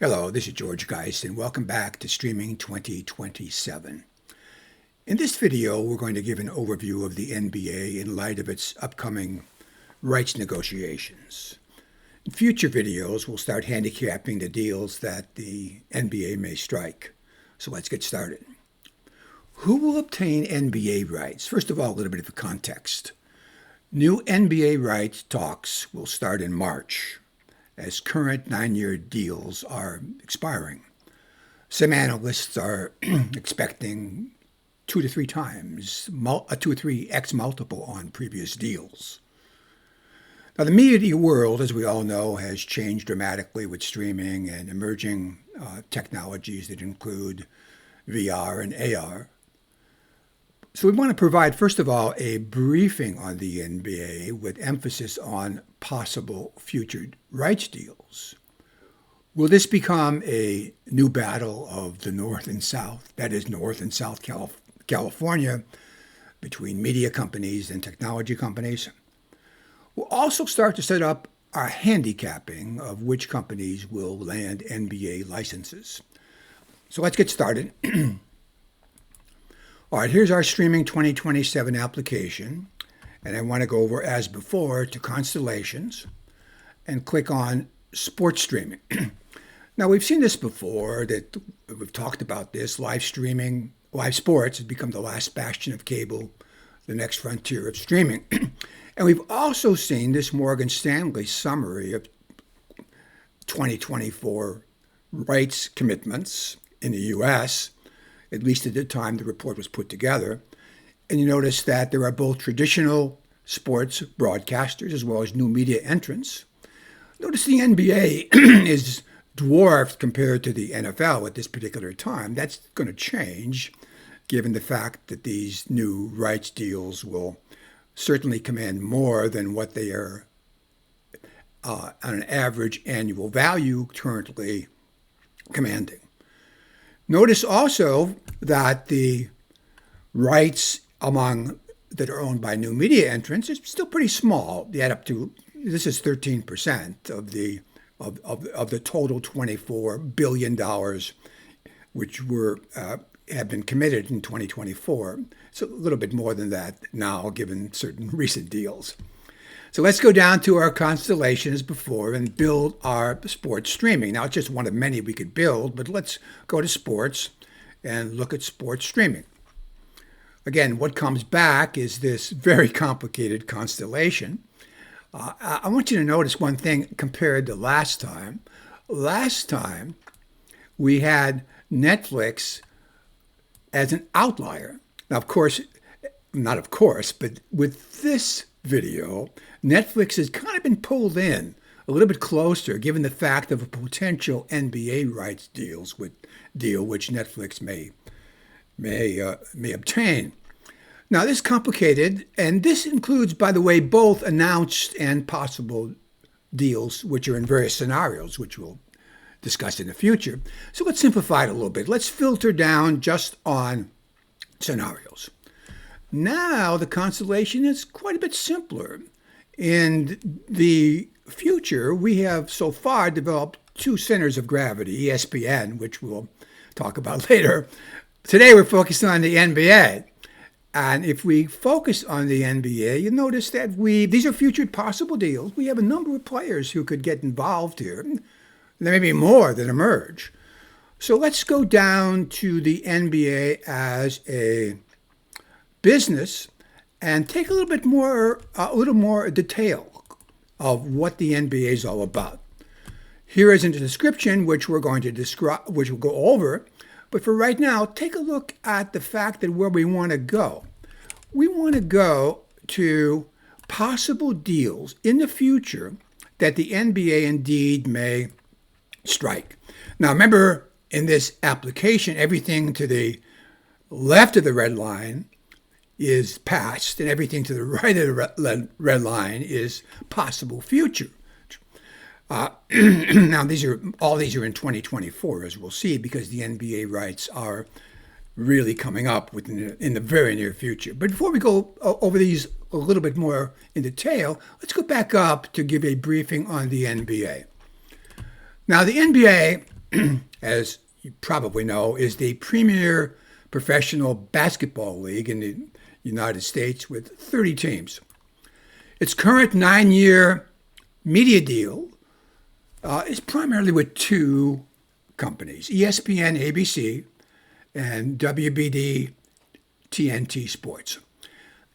Hello, this is George Geist, and welcome back to Streaming 2027. In this video, we're going to give an overview of the NBA in light of its upcoming rights negotiations. In future videos, we'll start handicapping the deals that the NBA may strike. So let's get started. Who will obtain NBA rights? First of all, a little bit of context. New NBA rights talks will start in March, as current 9-year deals are expiring. Some analysts are expecting 2 to 3 times, a 2 or 3x multiple on previous deals. Now, the media world, as we all know, has changed dramatically with streaming and emerging technologies that include VR and AR. So we want to provide, first of all, a briefing on the NBA with emphasis on possible future rights deals. Will this become a new battle of the North and South, that is North and South California, between media companies and technology companies? We'll also start to set up a handicapping of which companies will land NBA licenses. So let's get started. All right, here's our Streaming 2027 application, and I want to go over, as before, to Constellations and click on Sports Streaming. Now, we've seen this before, that we've talked about this. Live streaming, live sports has become the last bastion of cable, the next frontier of streaming. And we've also seen this Morgan Stanley summary of 2024 rights commitments in the U.S., at least at the time the report was put together. And you notice that there are both traditional sports broadcasters as well as new media entrants. Notice the NBA is dwarfed compared to the NFL at this particular time. That's going to change given the fact that these new rights deals will certainly command more than what they are on an average annual value currently commanding. Notice also that the rights that are owned by new media entrants is still pretty small. They add up to, this is 13% of the total $24 billion which have been committed in 2024. It's a little bit more than that now, given certain recent deals. So let's go down to our Constellations before and build our sports streaming. Now, it's just one of many we could build, but let's go to sports and look at sports streaming. Again, what comes back is this very complicated constellation. I want you to notice one thing compared to last time. Last time, we had Netflix as an outlier. Now, of course, not of course, but with this video, Netflix has kind of been pulled in a little bit closer, given the fact of a potential NBA rights deal which Netflix may obtain. Now, this is complicated, and this includes, by the way, both announced and possible deals, which are in various scenarios, which we'll discuss in the future. So let's simplify it a little bit. Let's filter down just on scenarios. Now, the constellation is quite a bit simpler. In the future, we have so far developed 2 centers of gravity, ESPN, which we'll talk about later. Today, we're focused on the NBA. And if we focus on the NBA, you'll notice that these are future possible deals. We have a number of players who could get involved here. There may be more that emerge. So let's go down to the NBA as a business and take a little more detail of what the NBA is all about. Here is a description which we're going to describe, which we'll go over. But for right now, take a look at the fact that where we want to go. We want to go to possible deals in the future that the NBA indeed may strike. Now, remember, in this application, everything to the left of the red line is past, and everything to the right of the red line is possible future. Now, all these are in 2024, as we'll see, because the NBA rights are really coming up in the very near future. But before we go over these a little bit more in detail, let's go back up to give a briefing on the NBA. Now, the NBA as you probably know, is the premier professional basketball league in the United States with 30 teams. Its current 9-year media deal is primarily with two companies, ESPN, ABC, and WBD, TNT Sports.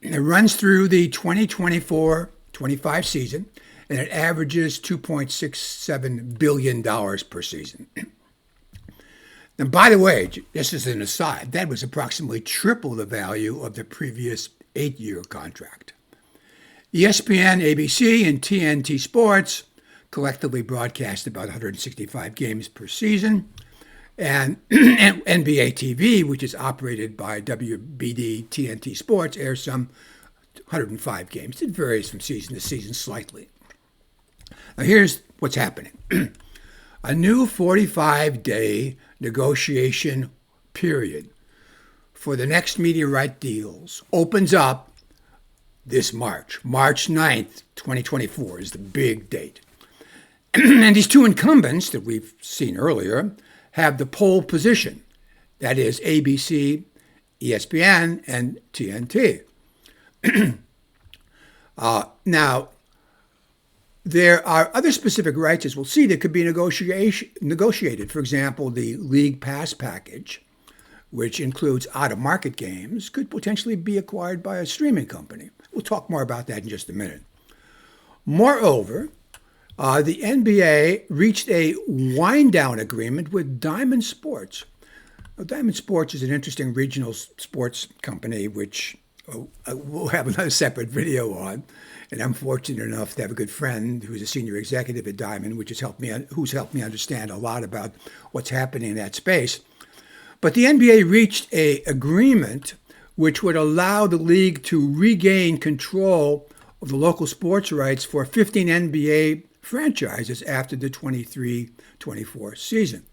It runs through the 2024-25 season, and it averages $2.67 billion per season. And by the way, just as an aside, that was approximately triple the value of the previous 8-year contract. ESPN, ABC, and TNT Sports collectively broadcast about 165 games per season, and NBA TV, which is operated by WBD TNT Sports, airs some 105 games. It varies from season to season slightly. Now here's what's happening. A new 45-day negotiation period for the next media right deals opens up this March. March 9th, 2024 is the big date. And these two incumbents that we've seen earlier have the pole position. That is ABC, ESPN, and TNT. Now, there are other specific rights, as we'll see, that could be negotiated. For example, the League Pass package, which includes out-of-market games, could potentially be acquired by a streaming company. We'll talk more about that in just a minute. Moreover, the NBA reached a wind-down agreement with Diamond Sports. Now, Diamond Sports is an interesting regional sports company, which we'll have another separate video on. And I'm fortunate enough to have a good friend who's a senior executive at Diamond, who's helped me understand a lot about what's happening in that space. But the NBA reached an agreement which would allow the league to regain control of the local sports rights for 15 NBA franchises after the 23-24 season.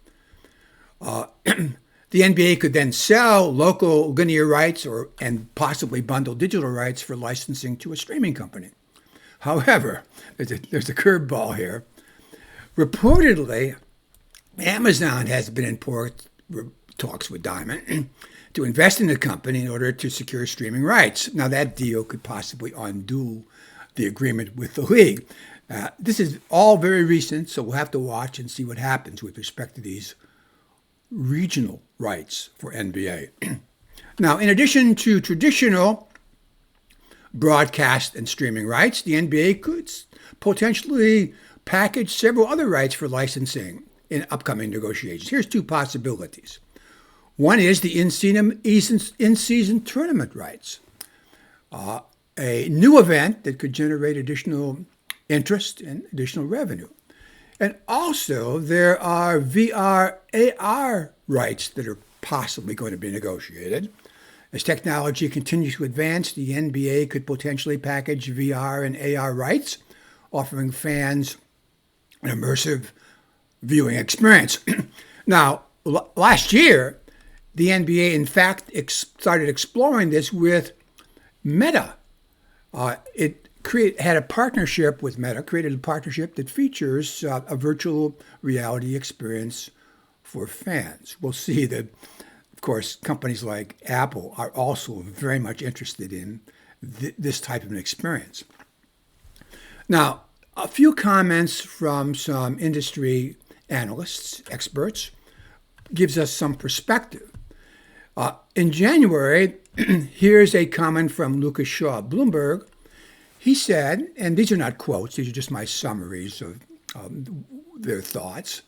The NBA could then sell local linear rights and possibly bundle digital rights for licensing to a streaming company. However, there's a curveball here. Reportedly, Amazon has been in talks with Diamond to invest in the company in order to secure streaming rights. Now, that deal could possibly undo the agreement with the league. This is all very recent, so we'll have to watch and see what happens with respect to these regional rights for NBA. Now, in addition to traditional broadcast and streaming rights, the NBA could potentially package several other rights for licensing in upcoming negotiations. Here's two possibilities. One is the in-season tournament rights, a new event that could generate additional interest and additional revenue. And also, there are VR/AR rights that are possibly going to be negotiated. As technology continues to advance, the NBA could potentially package VR and AR rights, offering fans an immersive viewing experience. Now, last year, the NBA, in fact, started exploring this with Meta. It had a partnership with Meta, created a partnership that features a virtual reality experience for fans. We'll see that, of course, companies like Apple are also very much interested in this type of an experience. Now, a few comments from some industry analysts, experts, gives us some perspective. In January, here's a comment from Lucas Shaw of Bloomberg. He said, and these are not quotes, these are just my summaries of their thoughts,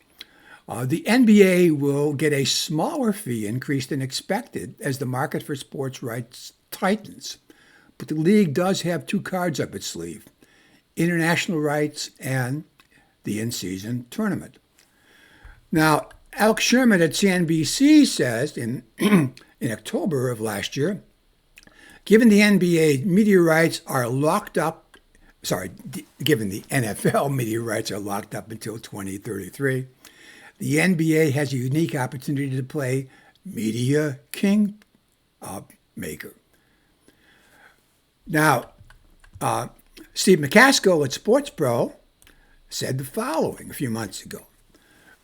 the NBA will get a smaller fee increase than expected as the market for sports rights tightens. But the league does have two cards up its sleeve, international rights and the in-season tournament. Now, Alex Sherman at CNBC says in October of last year, given the NBA media rights are locked up, given the NFL media rights are locked up until 2033, the NBA has a unique opportunity to play media king maker. Now, Steve McCaskill at Sports Pro said the following a few months ago.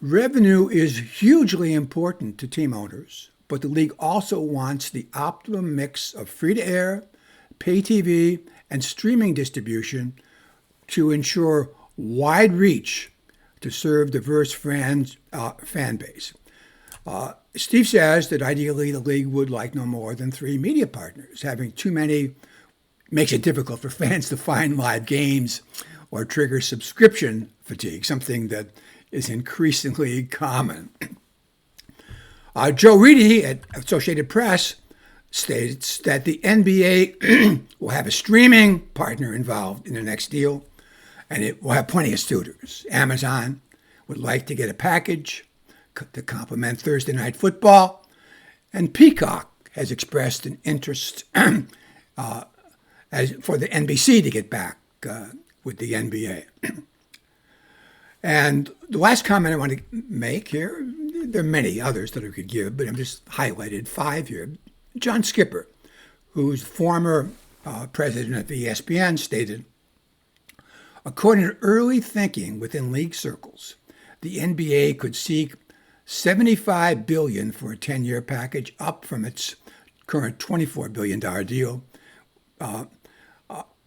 Revenue is hugely important to team owners, but the league also wants the optimum mix of free-to-air, pay TV, and streaming distribution to ensure wide reach to serve diverse fan base. Steve says that ideally the league would like no more than 3 media partners. Having too many makes it difficult for fans to find live games or trigger subscription fatigue, something that is increasingly common. Joe Reedy at Associated Press states that the NBA will have a streaming partner involved in the next deal, and it will have plenty of suitors. Amazon would like to get a package to complement Thursday Night Football, and Peacock has expressed an interest for the NBC to get back with the NBA. And the last comment I want to make here, there are many others that I could give, but I'm just highlighted 5 here. John Skipper, who's former president of ESPN, stated, according to early thinking within league circles, the NBA could seek $75 billion for a 10-year package, up from its current $24 billion deal. The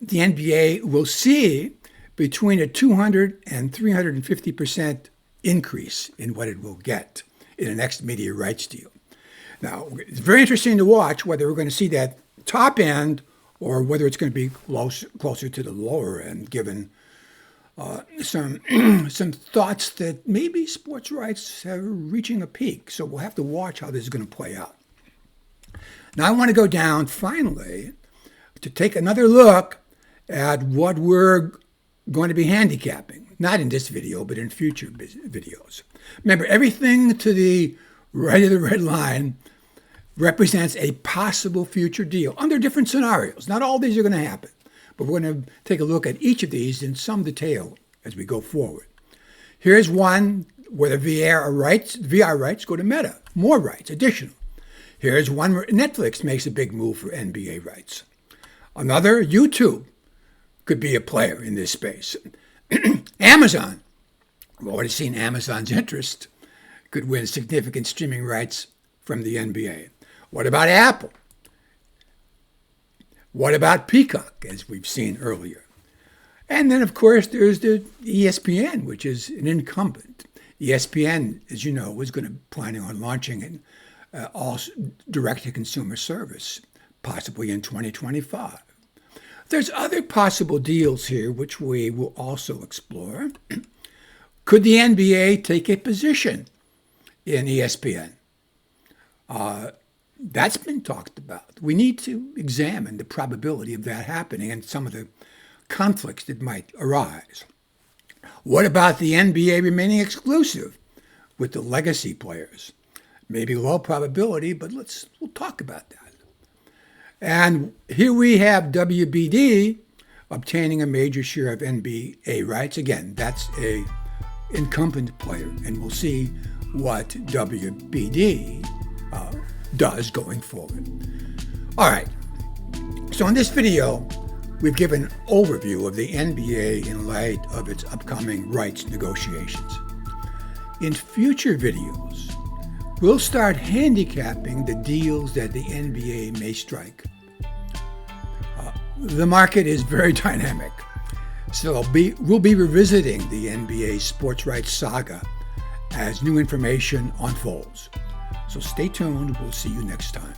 NBA will see between a 200 and 350% increase in what it will get in the next media rights deal. Now, it's very interesting to watch whether we're going to see that top end or whether it's going to be closer to the lower end, given some thoughts that maybe sports rights are reaching a peak. So we'll have to watch how this is going to play out. Now, I want to go down, finally, to take another look at what we're going to be handicapping, not in this video, but in future videos. Remember, everything to the right of the red line represents a possible future deal under different scenarios. Not all these are going to happen, but we're going to take a look at each of these in some detail as we go forward. Here's one where the VR rights go to Meta, more rights, additional. Here's one where Netflix makes a big move for NBA rights. Another, YouTube could be a player in this space. Amazon, we've already seen Amazon's interest, could win significant streaming rights from the NBA. What about Apple? What about Peacock, as we've seen earlier? And then, of course, there's the ESPN, which is an incumbent. ESPN, as you know, was planning on launching an all direct-to-consumer service, possibly in 2025. There's other possible deals here, which we will also explore. Could the NBA take a position in ESPN? That's been talked about. We need to examine the probability of that happening and some of the conflicts that might arise. What about the NBA remaining exclusive with the legacy players? Maybe low probability, but we'll talk about that. And here we have WBD obtaining a major share of NBA rights. Again, that's an incumbent player, and we'll see what WBD does going forward. All right, so in this video, we've given an overview of the NBA in light of its upcoming rights negotiations. In future videos, we'll start handicapping the deals that the NBA may strike. The market is very dynamic, so we'll be revisiting the NBA sports rights saga as new information unfolds. So stay tuned. We'll see you next time.